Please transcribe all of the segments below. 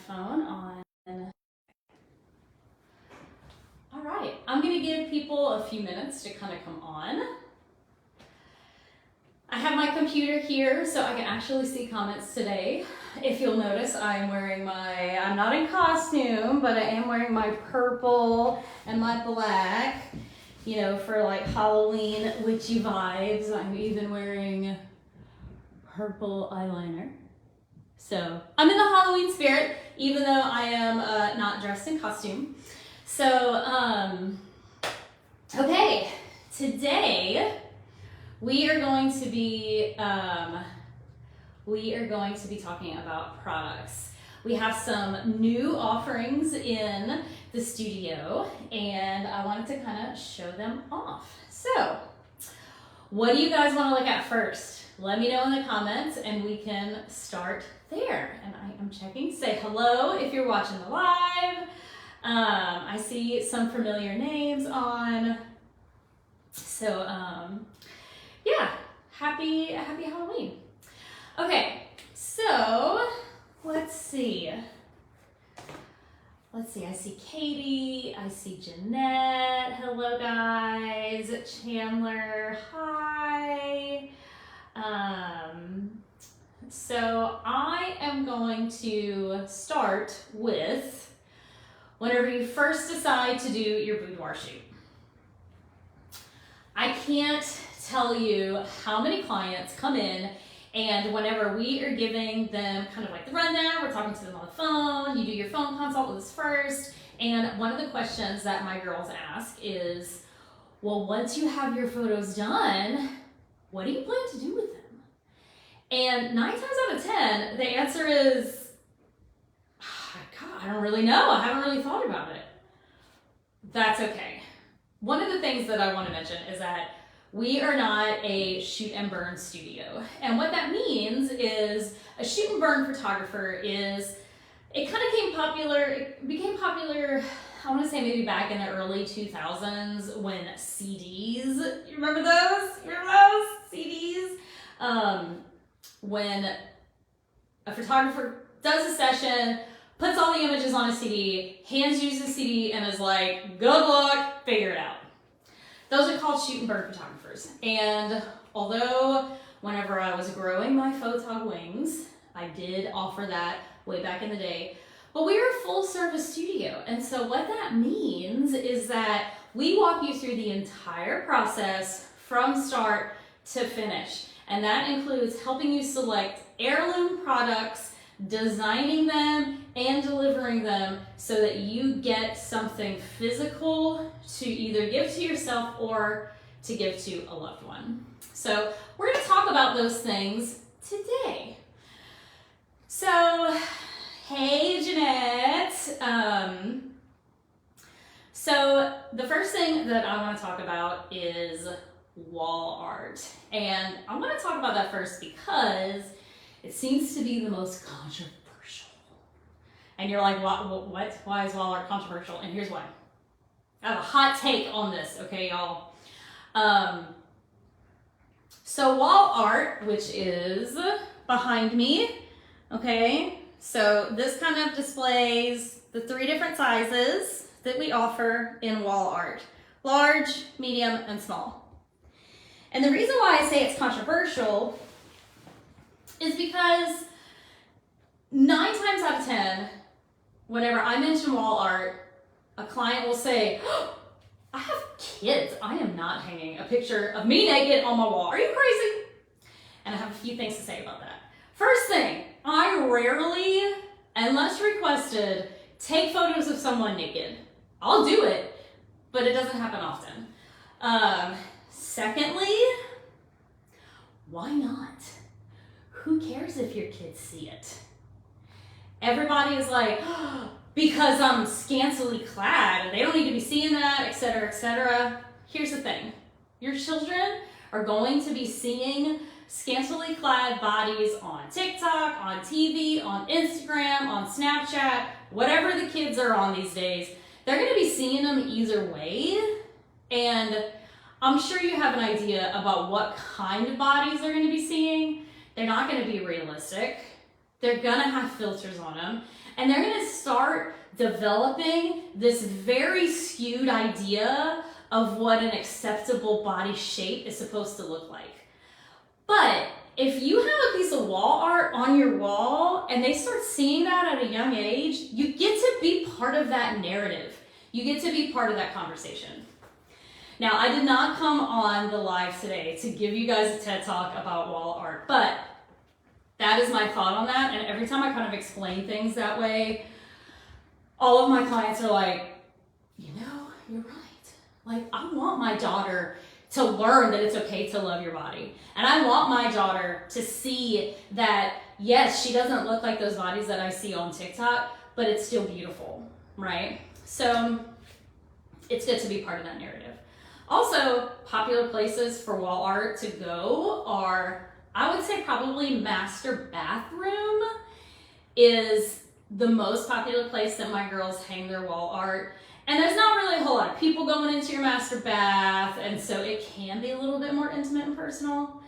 phone on. All right, I'm gonna give people a few minutes to kind of come on. I have my computer here so I can actually see comments today. If you'll notice, I'm not in costume, but I am wearing my purple and my black, you know, for like Halloween witchy vibes. I'm even wearing purple eyeliner. So I'm in the Halloween spirit, even though I am not dressed in costume. So, okay, today we are going to be talking about products. We have some new offerings in the studio, and I wanted to kind of show them off. So, what do you guys want to look at first? Let me know in the comments, and we can start there. And I am checking. Say hello if you're watching the live. I see some familiar names on. So, yeah, happy Halloween. Okay, so let's see. I see Katie, I see Jeanette, hello guys, Chandler, hi. So I am going to start with whenever you first decide to do your boudoir shoot. I can't tell you how many clients come in, and whenever we are giving them kind of like the rundown, we're talking to them on the phone, you do your phone consult with us first, and one of the questions that my girls ask is, well, once you have your photos done, what do you plan to do with them? And 9 times out of 10, the answer is, God, I don't really know. I haven't really thought about it. That's okay. One of the things that I want to mention is that we are not a shoot and burn studio. And what that means is a shoot and burn photographer is, it became popular, I want to say maybe back in the early 2000s when CDs, you remember those? CDs? When a photographer does a session, puts all the images on a CD, hands you the CD, and is like, good luck, figure it out. Those are called shoot and burn photographers. And although whenever I was growing my photog wings, I did offer that way back in the day, but we are a full service studio. And so what that means is that we walk you through the entire process from start to finish. And that includes helping you select heirloom products, designing them, and delivering them so that you get something physical to either give to yourself or to give to a loved one. So we're going to talk about those things today. So, hey Jeanette. So the first thing that I want to talk about is wall art. And I want to talk about that first because it seems to be the most controversial. And you're like, what? Why is wall art controversial? And here's why. I have a hot take on this, okay, y'all? So wall art, which is behind me, okay? So this kind of displays the 3 different sizes that we offer in wall art: large, medium, and small. And the reason why I say it's controversial is because 9 times out of 10, whenever I mention wall art, a client will say, oh, I have kids. I am not hanging a picture of me naked on my wall. Are you crazy? And I have a few things to say about that. First thing, I rarely, unless requested, take photos of someone naked. I'll do it, but it doesn't happen often. Secondly, why not? Who cares if your kids see it? Everybody is like, oh, because I'm scantily clad and they don't need to be seeing that, etc., etc. Here's the thing. Your children are going to be seeing scantily clad bodies on TikTok, on TV, on Instagram, on Snapchat, whatever the kids are on these days. They're going to be seeing them either way. And I'm sure you have an idea about what kind of bodies they're going to be seeing. They're not going to be realistic. They're gonna have filters on them, and they're gonna start developing this very skewed idea of what an acceptable body shape is supposed to look like. But if you have a piece of wall art on your wall and they start seeing that at a young age, you get to be part of that narrative. You get to be part of that conversation. Now, I did not come on the live today to give you guys a TED Talk about wall art, but that is my thought on that. And every time I kind of explain things that way, all of my clients are like, you know, you're right. Like, I want my daughter to learn that it's okay to love your body. And I want my daughter to see that, yes, she doesn't look like those bodies that I see on TikTok, but it's still beautiful, right? So it's good to be part of that narrative. Also, popular places for wall art to go are, I would say probably master bathroom is the most popular place that my girls hang their wall art. And there's not really a whole lot of people going into your master bath, and so it can be a little bit more intimate and personal.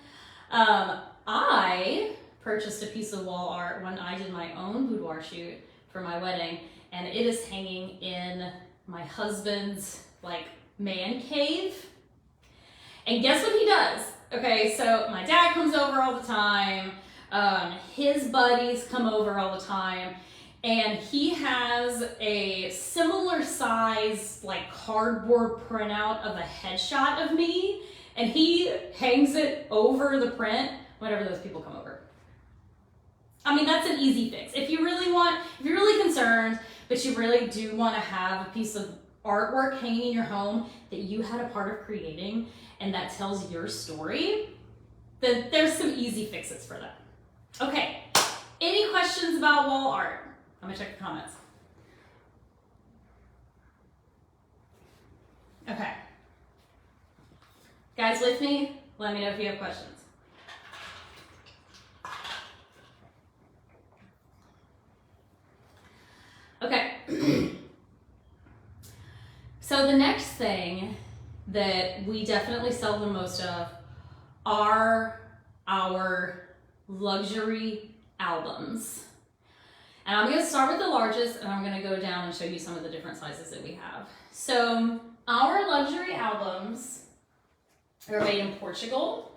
I purchased a piece of wall art when I did my own boudoir shoot for my wedding, and it is hanging in my husband's like man cave. And guess what he does? Okay, so my dad comes over all the time, his buddies come over all the time, and he has a similar size like cardboard printout of a headshot of me, and he hangs it over the print whenever those people come over. I mean, that's an easy fix. If you're really concerned, but you really do want to have a piece of artwork hanging in your home that you had a part of creating and that tells your story, then there's some easy fixes for that. Okay, any questions about wall art? I'm gonna check the comments. Okay. Guys with me? Let me know if you have questions. Okay. So the next thing that we definitely sell the most of are our luxury albums. And I'm going to start with the largest, and I'm going to go down and show you some of the different sizes that we have. So our luxury albums are made in Portugal,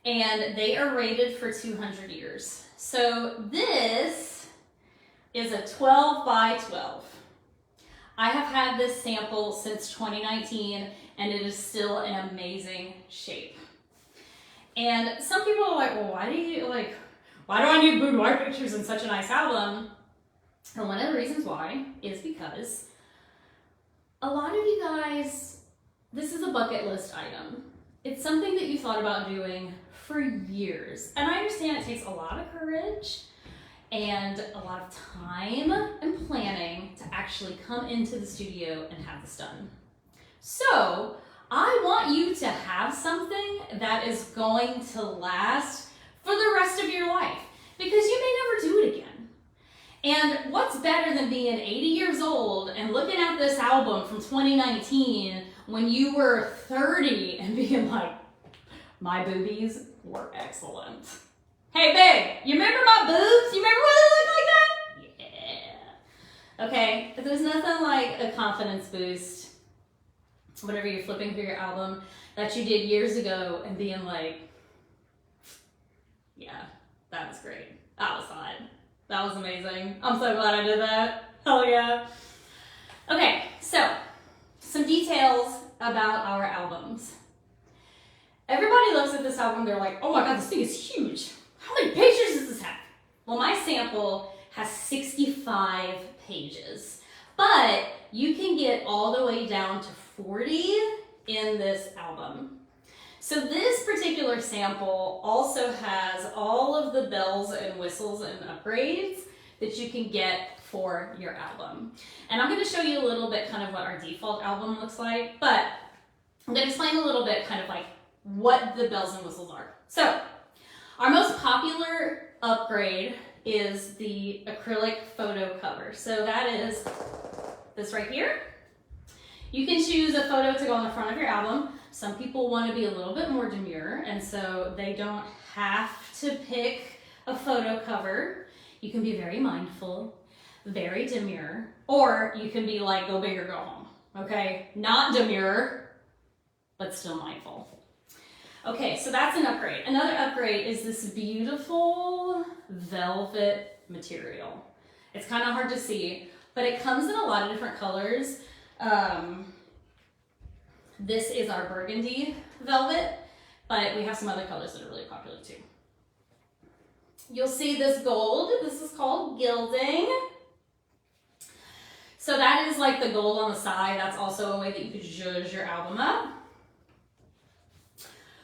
and they are rated for 200 years. So this is a 12 by 12. I have had this sample since 2019, and it is still an amazing shape. And some people are like, well, why do I need boudoir pictures in such a nice album? And one of the reasons why is because a lot of you guys, this is a bucket list item. It's something that you thought about doing for years. And I understand it takes a lot of courage and a lot of time and planning to actually come into the studio and have this done. So I want you to have something that is going to last for the rest of your life, because you may never do it again. And what's better than being 80 years old and looking at this album from 2019 when you were 30 and being like, my boobies were excellent. Hey babe, you remember my boobs? You remember what they look like that? Yeah. Okay, but there's nothing like a confidence boost whenever you're flipping through your album that you did years ago and being like, yeah, that was great. That was fun. That was amazing. I'm so glad I did that. Hell yeah. Okay, so some details about our albums. Everybody looks at this album, they're like, oh my God, this thing is huge. How many pages does this have? Well, my sample has 65 pages, but you can get all the way down to 40 in this album. So this particular sample also has all of the bells and whistles and upgrades that you can get for your album. And I'm going to show you a little bit kind of what our default album looks like, but I'm going to explain a little bit kind of like what the bells and whistles are. So our most popular upgrade is the acrylic photo cover. So that is this right here. You can choose a photo to go on the front of your album. Some people want to be a little bit more demure, and so they don't have to pick a photo cover. You can be very mindful, very demure, or you can be like, go big or go home, okay? Not demure, but still mindful. Okay, so that's an upgrade. Another upgrade is this beautiful velvet material. It's kind of hard to see, but it comes in a lot of different colors. This is our burgundy velvet, but we have some other colors that are really popular too. You'll see this gold. This is called gilding. So that is like the gold on the side. That's also a way that you could zhuzh your album up.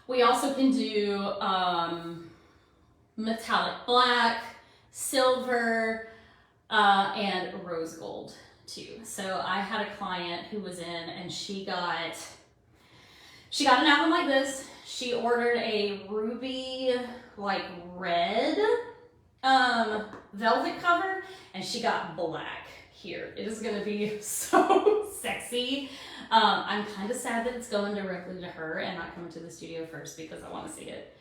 We also can do metallic black, silver, and rose gold too. So I had a client who was in and she got an album like this. She ordered a ruby like red velvet cover and she got black here. It is gonna be so sexy. I'm kind of sad that it's going directly to her and not coming to the studio first because I want to see it.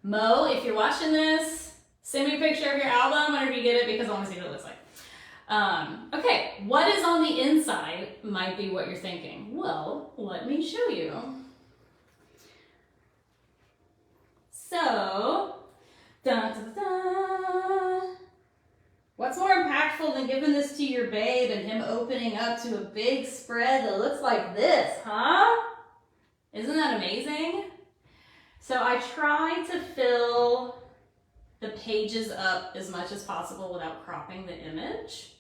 Mo, if you're watching this, send me a picture of your album whenever you get it because I want to see what it looks like. Okay, what is on the inside might be what you're thinking. Well, let me show you. So, dun, dun, dun. What's more impactful than giving this to your babe and him opening up to a big spread that looks like this, huh? Isn't that amazing? So I try to fill the pages up as much as possible without cropping the image.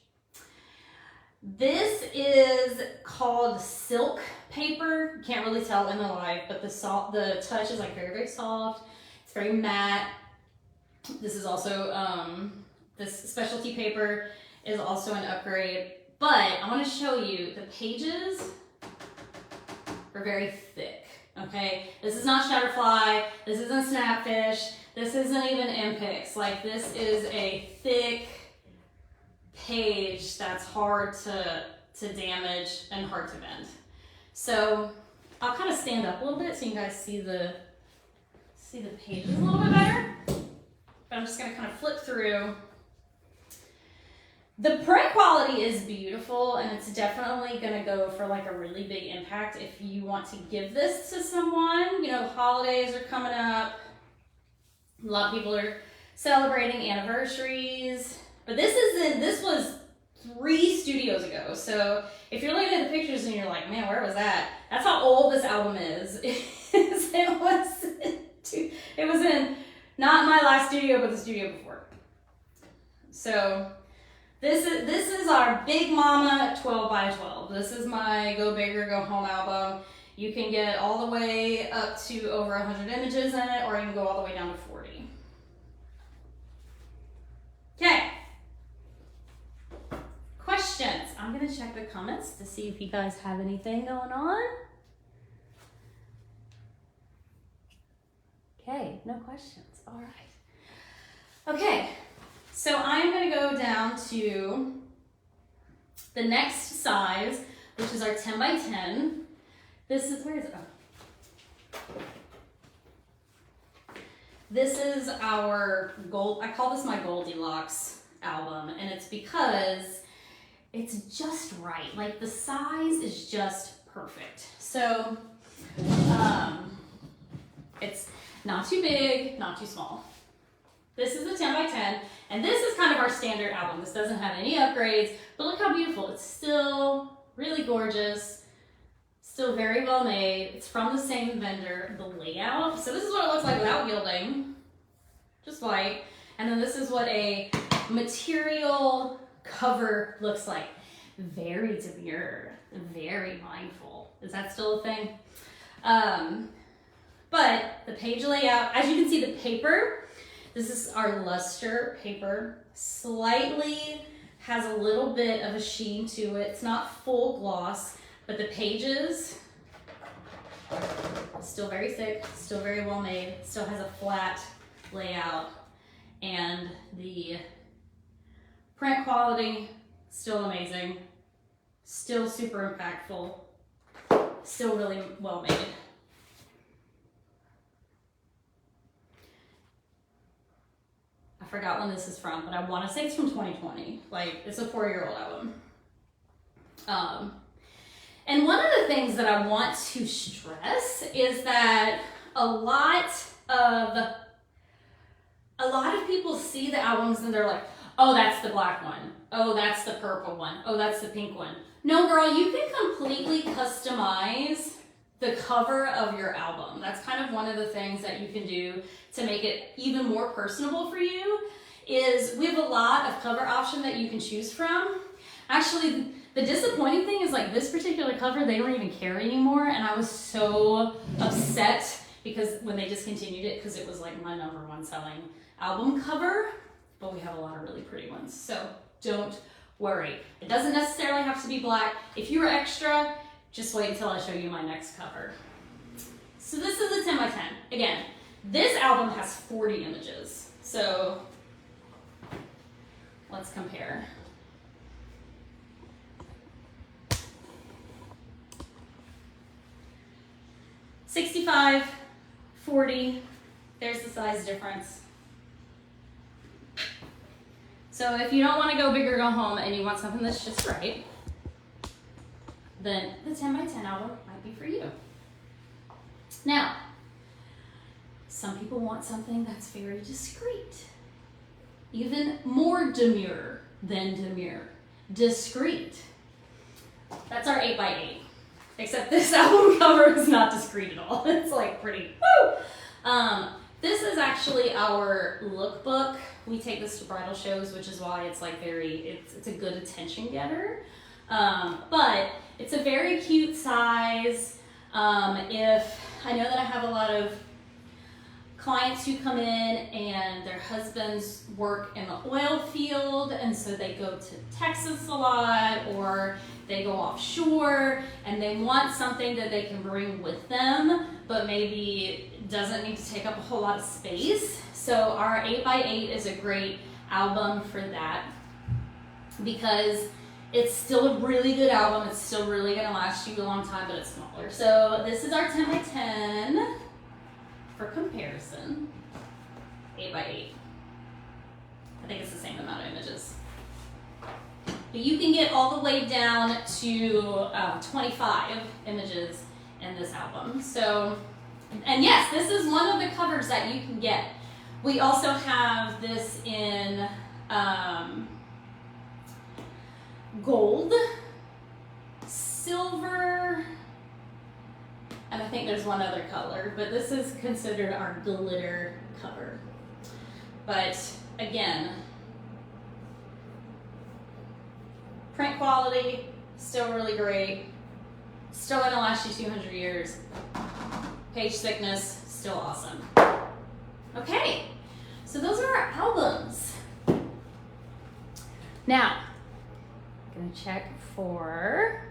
This is called silk paper. You can't really tell in the live, but the touch is like very, very soft. It's very matte. This is also, this specialty paper is also an upgrade, but I want to show you the pages are very thick, okay? This is not Shutterfly, this isn't Snapfish, this isn't even MPix. Like this is a thick page that's hard to damage and hard to bend. So I'll kind of stand up a little bit so you guys see the pages a little bit better. But I'm just gonna kind of flip through. The print quality is beautiful and it's definitely gonna go for like a really big impact if you want to give this to someone. You know, the holidays are coming up. A lot of people are celebrating anniversaries, but this was 3 studios ago. So if you're looking at the pictures and you're like, man, where was that? That's how old this album is. It was in not my last studio, but the studio before. So this is our Big Mama 12 by 12. This is my Go Big or Go Home album. You can get all the way up to over 100 images in it, or you can go all the way down to 40. Okay. Questions. I'm gonna check the comments to see if you guys have anything going on. Okay, no questions. All right. Okay, so I'm gonna go down to the next size, which is our 10 by 10. This is, where is it? Oh. This is our gold, I call this my Goldilocks album, and it's because it's just right. Like the size is just perfect. So it's not too big, not too small. This is the 10 by 10, and this is kind of our standard album. This doesn't have any upgrades, but look how beautiful. It's still really gorgeous, still very well made. It's from the same vendor, the layout. So this is what it looks like without gilding, just white. And then this is what a material cover looks like. Very demure, very mindful. Is that still a thing? But the page layout, as you can see, the paper, this is our luster paper, slightly has a little bit of a sheen to it. It's not full gloss, but the pages, still very thick, still very well made, still has a flat layout, and the print quality, still amazing, still super impactful, still really well made. forgot when this is from, but I want to say it's from 2020. Like, it's a 4-year-old album. And one of the things that I want to stress is that a lot of people see the albums and they're like, oh, that's the black one. Oh, that's the purple one. Oh, that's the pink one. No, girl, you can completely customize the cover of your album. That's kind of one of the things that you can do to make it even more personable for you. Is we have a lot of cover option that you can choose from. Actually, the disappointing thing is like this particular cover, they don't even carry anymore. And I was so upset because when they discontinued it, because it was like my #1 selling album cover, but we have a lot of really pretty ones. So don't worry. It doesn't necessarily have to be black. If you were extra, just wait until I show you my next cover. So this is a 10 by 10. Again, this album has 40 images. So let's compare. $65, $40, there's the size difference. So if you don't want to go big or go home and you want something that's just right, then the 10 by 10 album might be for you. Now, some people want something that's very discreet, even more demure than demure, discreet. That's our 8 by 8. Except this album cover is not discreet at all. It's like pretty, woo! This is actually our lookbook. We take this to bridal shows, which is why it's like it's a good attention getter. But it's a very cute size. If I know that I have a lot of clients who come in and their husbands work in the oil field, and so they go to Texas a lot, or they go offshore and they want something that they can bring with them, but maybe doesn't need to take up a whole lot of space. So our 8 by 8 is a great album for that because it's still a really good album. It's still really gonna last you a long time, but it's smaller. So this is our 10 by 10 for comparison, 8 by 8. I think it's the same amount of images. But you can get all the way down to 25 images in this album. So, and yes, this is one of the covers that you can get. We also have this in gold, silver, and I think there's one other color, but this is considered our glitter cover. But again, print quality, still really great. Still gonna last you 200 years. Page thickness, still awesome. Okay, so those are our albums. Now, I'm gonna check for,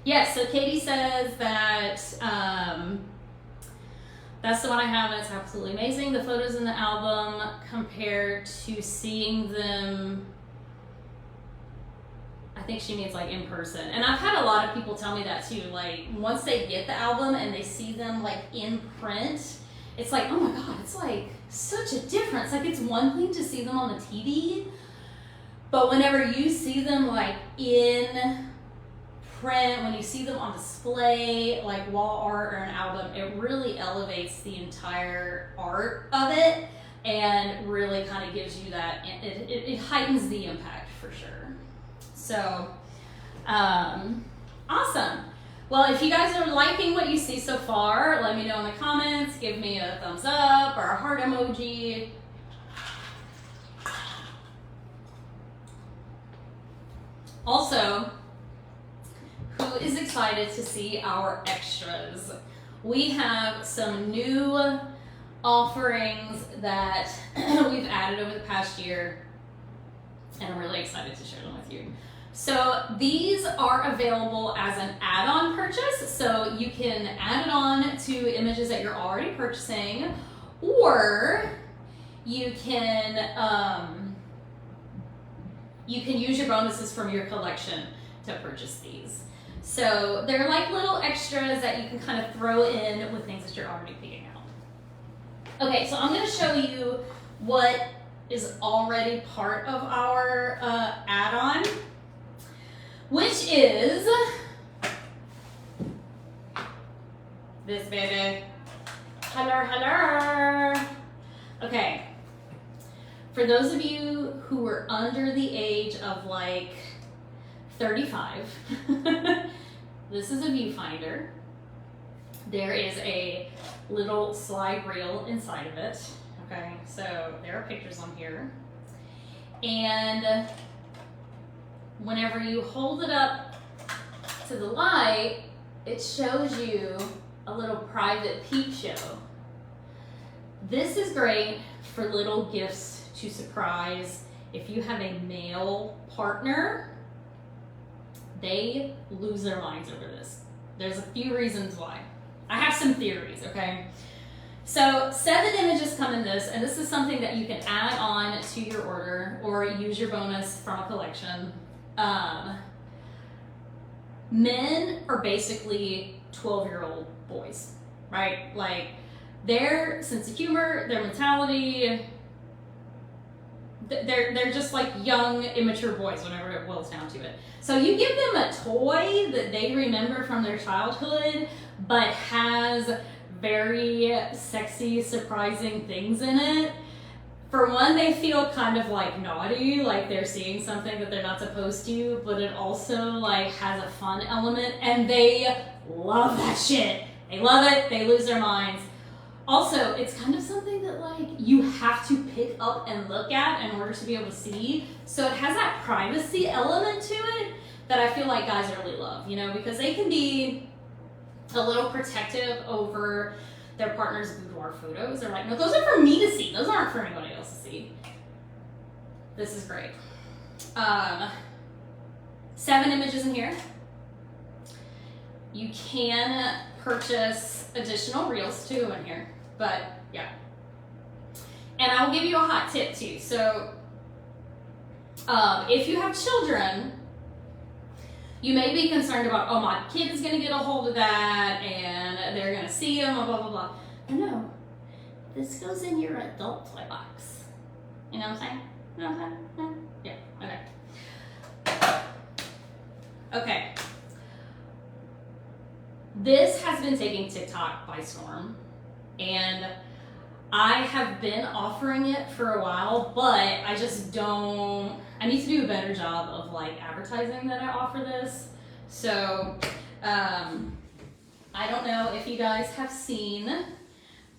yes, so Katie says that that's the one I have, and it's absolutely amazing. The photos in the album compared to seeing them, I think she means like in person. And I've had a lot of people tell me that too. Like once they get the album and they see them like in print, it's like, oh my God, it's like such a difference. Like it's one thing to see them on the TV, but whenever you see them like in print, when you see them on display, like wall art or an album, it really elevates the entire art of it and really kind of gives you that, it heightens the impact for sure. So, awesome. Well, if you guys are liking what you see so far, let me know in the comments, give me a thumbs up or a heart emoji. Also, who is excited to see our extras? We have some new offerings that we've added over the past year, and I'm really excited to share them with you. So these are available as an add-on purchase, so you can add it on to images that you're already purchasing, or you can use your bonuses from your collection to purchase these. So they're like little extras that you can kind of throw in with things that you're already picking out. Okay, so I'm gonna show you what is already part of our add-on, which is this baby. Hello, hello. Okay, for those of you who are under the age of like 35, this is a viewfinder. There is a little slide reel inside of it. Okay, so there are pictures on here. And whenever you hold it up to the light, it shows you a little private peep show. This is great for little gifts to surprise. If you have a male partner, they lose their minds over this. There's a few reasons why. I have some theories, okay? So 7 images come in this, and this is something that you can add on to your order or use your bonus from a collection. Men are basically 12-year-old boys, right? Like, their sense of humor, their mentality, they're just like young, immature boys whenever it boils down to it. So you give them a toy that they remember from their childhood, but has very sexy, surprising things in it. For one, they feel kind of like naughty, like they're seeing something that they're not supposed to, but it also like has a fun element, and they love that shit. They love it, they lose their minds. Also, it's kind of something that like you have to pick up and look at in order to be able to see. So it has that privacy element to it that I feel like guys really love, you know, because they can be a little protective over their partner's boudoir photos. They're like, no, those are for me to see. Those aren't for anybody else to see. This is great. 7 images in here. You can purchase additional reels too in here, but yeah. And I will give you a hot tip too. So if you have children, you may be concerned about, oh, my kid is going to get a hold of that and they're going to see them, blah, blah, blah. No, this goes in your adult toy box. You know what I'm saying? You know what I'm saying? Yeah, okay. Okay. This has been taking TikTok by storm, and I have been offering it for a while, but I just don't, I need to do a better job of like advertising that I offer this. So I don't know if you guys have seen,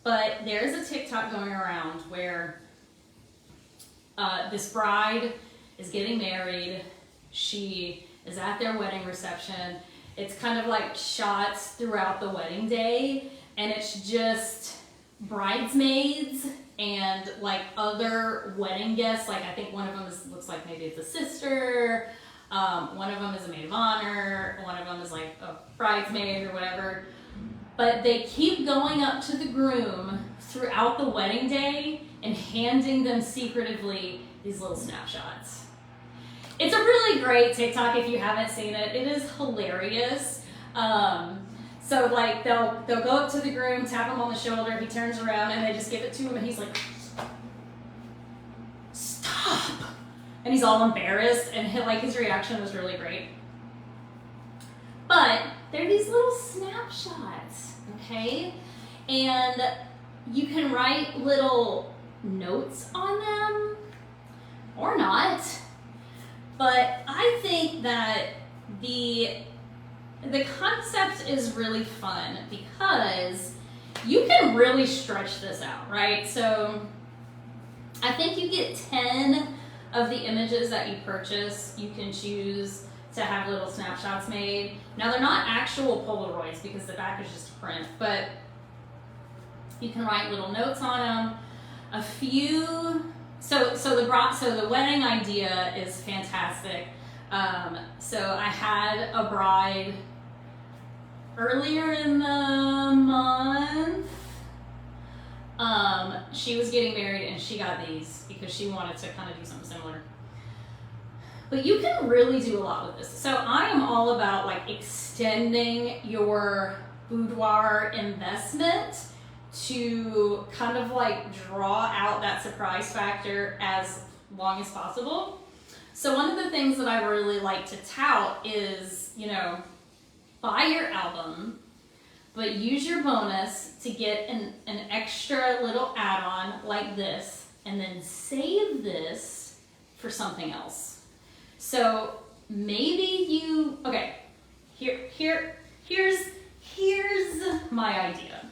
but there's a TikTok going around where this bride is getting married. She is at their wedding reception. It's kind of like shots throughout the wedding day, and it's just bridesmaids and like other wedding guests. Like I think one of them looks like maybe it's a sister, one of them is a maid of honor, one of them is like a bridesmaid or whatever. But they keep going up to the groom throughout the wedding day and handing them secretively these little snapshots. It's a really great TikTok if you haven't seen it. It is hilarious. So like they'll go up to the groom, tap him on the shoulder, he turns around and they just give it to him and he's like, stop! And he's all embarrassed, and his reaction was really great. But they're these little snapshots, okay? And you can write little notes on them or not. But I think that the concept is really fun because you can really stretch this out, right? So I think you get 10 of the images that you purchase. You can choose to have little snapshots made. Now they're not actual Polaroids because the back is just a print, but you can write little notes on them. A few. So the wedding idea is fantastic. So I had a bride earlier in the month. She was getting married and she got these because she wanted to kind of do something similar. But you can really do a lot with this. So I am all about like extending your boudoir investment to kind of like draw out that surprise factor as long as possible. So one of the things that I really like to tout is, you know, buy your album, but use your bonus to get an extra little add-on like this, and then save this for something else. So maybe you, okay, here's my idea.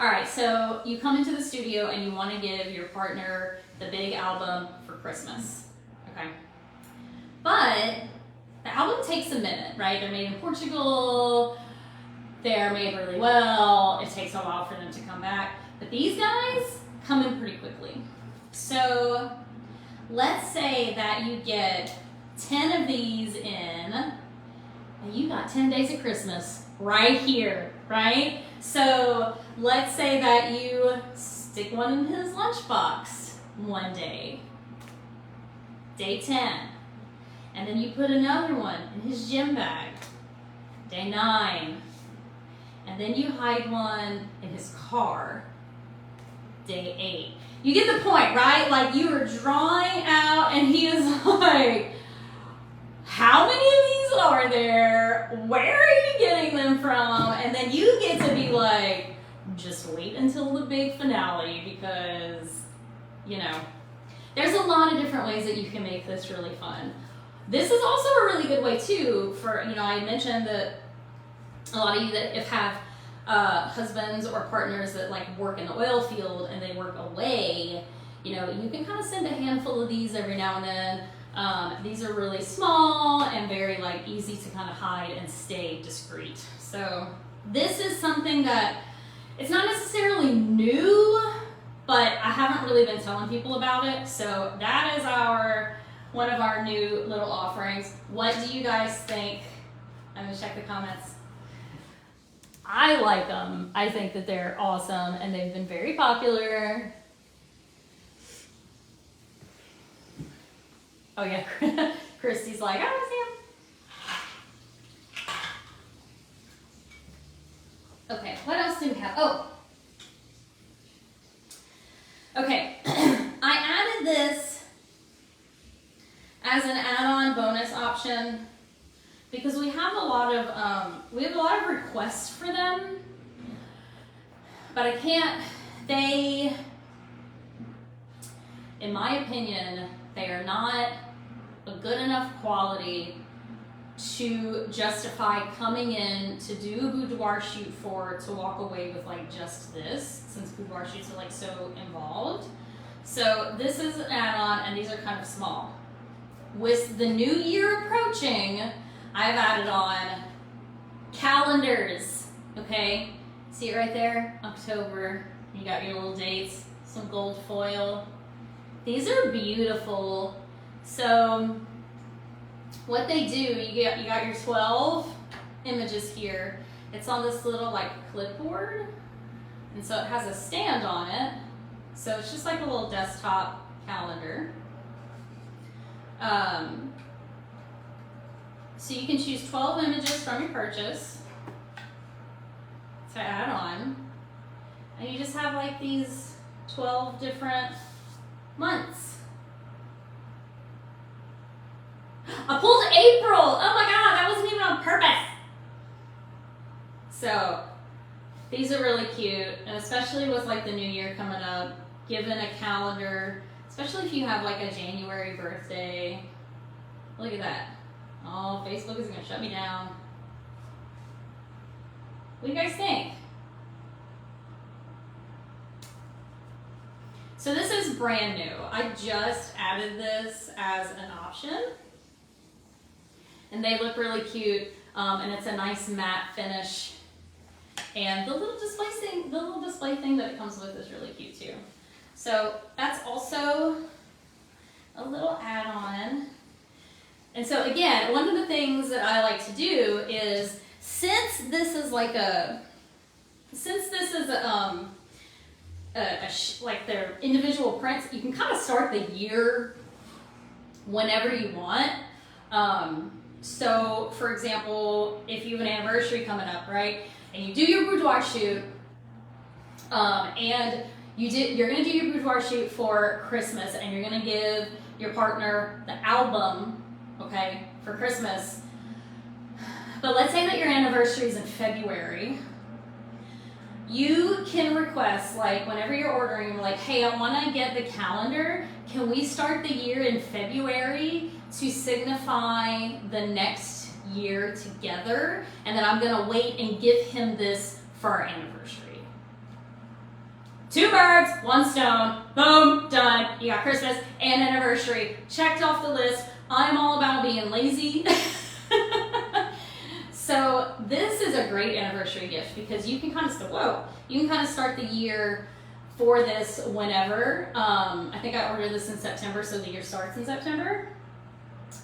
All right, so you come into the studio and you want to give your partner the big album for Christmas, okay? But the album takes a minute, right? They're made in Portugal, they're made really well, it takes a while for them to come back, but these guys come in pretty quickly. So let's say that you get 10 of these in, and you got 10 days of Christmas right here, right? So let's say that you stick one in his lunchbox one day, day 10, and then you put another one in his gym bag, day 9, and then you hide one in his car, day 8. You get the point, right? Like, you are drawing out, and he is like, how many of these are there? Where are you getting them from? And then you get to be like, just wait until the big finale, because, you know, there's a lot of different ways that you can make this really fun. This is also a really good way too for, you know, I mentioned that a lot of you that have husbands or partners that like work in the oil field and they work away, you know, you can kind of send a handful of these every now and then. These are really small and very like easy to kind of hide and stay discreet. So this is something that it's not necessarily new, but I haven't really been telling people about it. So that is one of our new little offerings. What do you guys think? I'm gonna check the comments. I like them. I think that they're awesome and they've been very popular. Oh yeah, Christy's like, I want to see them. Okay, what else do we have? Oh, okay. I added this as an add-on bonus option because we have a lot of requests for them, but I can't. They, in my opinion, they are not a good enough quality to justify coming in to do a boudoir shoot to walk away with like just this, since boudoir shoots are like so involved. So this is an add-on, and these are kind of small. With the new year approaching, I've added on calendars, okay? See it right there? October, you got your little dates, some gold foil. These are beautiful. So what they do, you got your 12 images here. It's on this little like clipboard, and so it has a stand on it. So it's just like a little desktop calendar. So you can choose 12 images from your purchase to add on, and you just have like these 12 different months. I pulled April. Oh my God, that wasn't even on purpose. So these are really cute, and especially with like the new year coming up, given a calendar, especially if you have like a January birthday. Look at that. Oh, Facebook is gonna shut me down. What do you guys think? So this is brand new. I just added this as an option, and they look really cute, and it's a nice matte finish. And the little display thing that it comes with is really cute too. So that's also a little add-on. And so again, one of the things that I like to do is, since this is like like their individual prints, you can kind of start the year whenever you want. So for example, if you have an anniversary coming up, right, and you do your boudoir shoot, And you're gonna do your boudoir shoot for Christmas, and you're gonna give your partner the album, okay, for Christmas. But let's say that your anniversary is in February. You can request, like, whenever you're ordering, like, hey, I want to get the calendar. Can we start the year in February to signify the next year together? And then I'm going to wait and give him this for our anniversary. 2 birds, 1 stone. Boom, done. You got Christmas and anniversary checked off the list. I'm all about being lazy. So this is a great anniversary gift because you can kind of start the year for this whenever. I think I ordered this in September, so the year starts in September.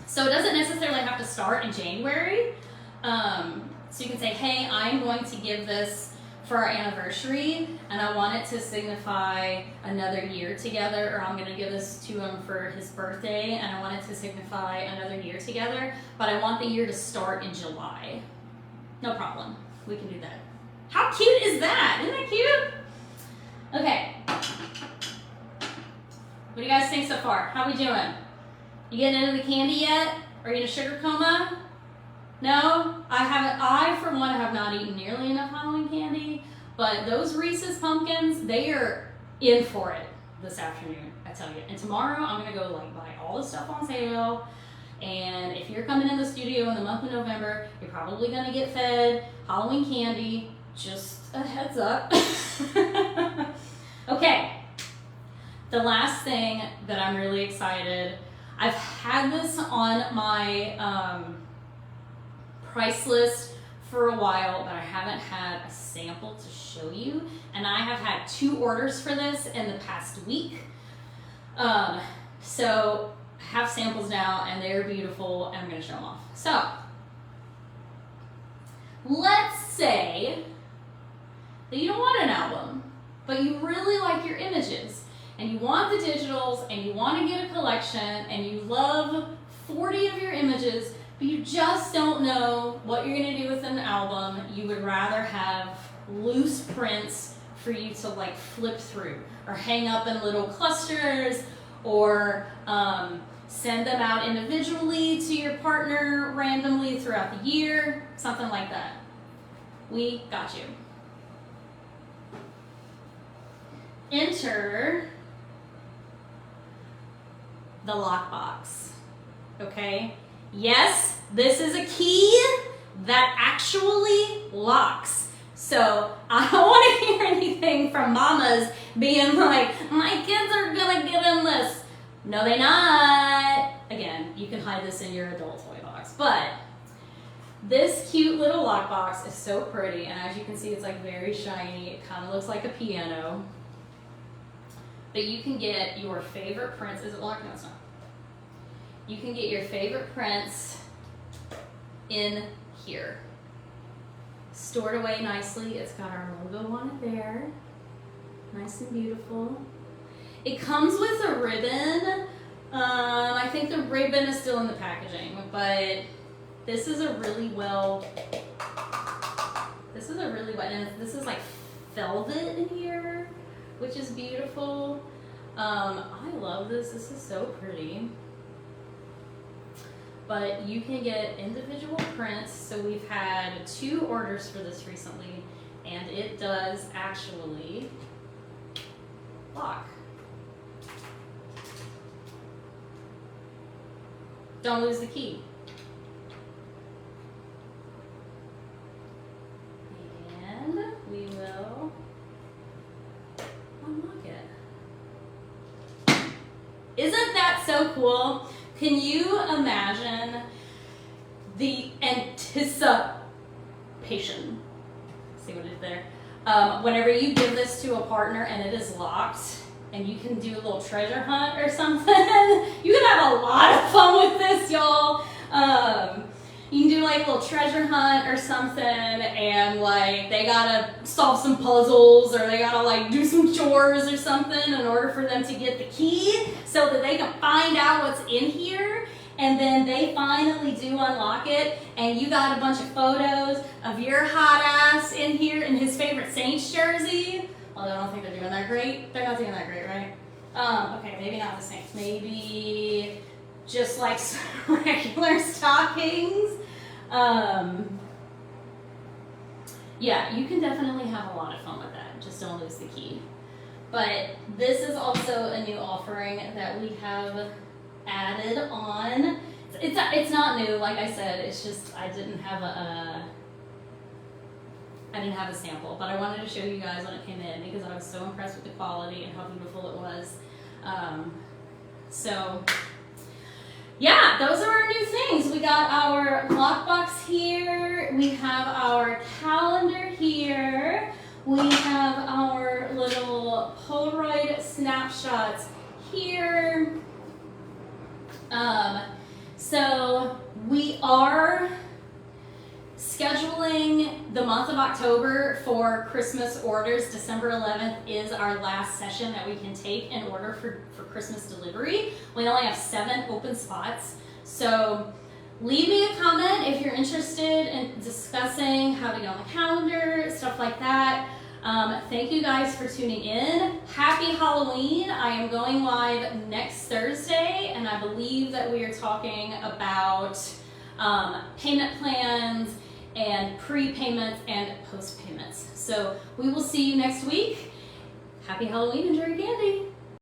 So it doesn't necessarily have to start in January. So you can say, hey, I'm going to give this for our anniversary, and I want it to signify another year together, or I'm going to give this to him for his birthday, and I want it to signify another year together, but I want the year to start in July. No problem. We can do that. How cute is that? Isn't that cute? Okay. What do you guys think so far? How we doing? You getting into the candy yet? Are you in a sugar coma? No? I haven't. I, for one, have not eaten nearly enough Halloween candy, but those Reese's pumpkins, they are in for it this afternoon, I tell you. And tomorrow, I'm going to go like buy all the stuff on sale. And if you're coming in the studio in the month of November, you're probably going to get fed Halloween candy. Just a heads up. Okay. The last thing that I'm really excited, I've had this on my price list for a while, but I haven't had a sample to show you. And I have had 2 orders for this in the past week. So I have samples now, and they're beautiful, and I'm going to show them off. So let's say that you don't want an album, but you really like your images, and you want the digitals, and you want to get a collection, and you love 40 of your images, but you just don't know what you're going to do with an album. You would rather have loose prints for you to like flip through, or hang up in little clusters, or send them out individually to your partner randomly throughout the year, something like that. We got you. Enter the lockbox, okay? Yes, this is a key that actually locks. So I don't want to hear anything from mamas being like, my kids are gonna get in this. No, they're not. Again, you can hide this in your adult toy box, but this cute little lockbox is so pretty, and as you can see, it's like very shiny. It kind of looks like a piano. But you can get your favorite prints. Is it locked? No, it's not. You can get your favorite prints in here. Stored away nicely. It's got our logo on it there. Nice and beautiful. It comes with a ribbon. I think the ribbon is still in the packaging, but this is a really well, and this is like velvet in here, which is beautiful. I love this. This is so pretty. But you can get individual prints. So we've had 2 orders for this recently, and it does actually lock. Don't lose the key. And we will unlock it. Isn't that so cool? Can you imagine the anticipation? See what I did there? Whenever you give this to a partner and it is locked, and you can do a little treasure hunt or something. You can have a lot of fun with this, y'all. You can do like a little treasure hunt or something, and like they gotta solve some puzzles, or they gotta like do some chores or something in order for them to get the key so that they can find out what's in here. And then they finally do unlock it, and you got a bunch of photos of your hot ass in here in his favorite Saints jersey. Although I don't think they're doing that great. They're not doing that great, right? Okay, maybe not the same. Maybe just like some regular stockings. Yeah, you can definitely have a lot of fun with that. Just don't lose the key. But this is also a new offering that we have added on. It's not new, like I said. It's just I didn't have a sample, but I wanted to show you guys when it came in because I was so impressed with the quality and how beautiful it was. So yeah, those are our new things. We got our lockbox here. We have our calendar here. We have our little Polaroid snapshots here. So we are scheduling the month of October for Christmas orders. December 11th is our last session that we can take in order for Christmas delivery. We only have 7 open spots. So leave me a comment if you're interested in discussing how to get on the calendar, stuff like that. Thank you guys for tuning in. Happy Halloween. I am going live next Thursday, and I believe that we are talking about payment plans and pre-payments and post-payments. So we will see you next week. Happy Halloween, enjoy your candy.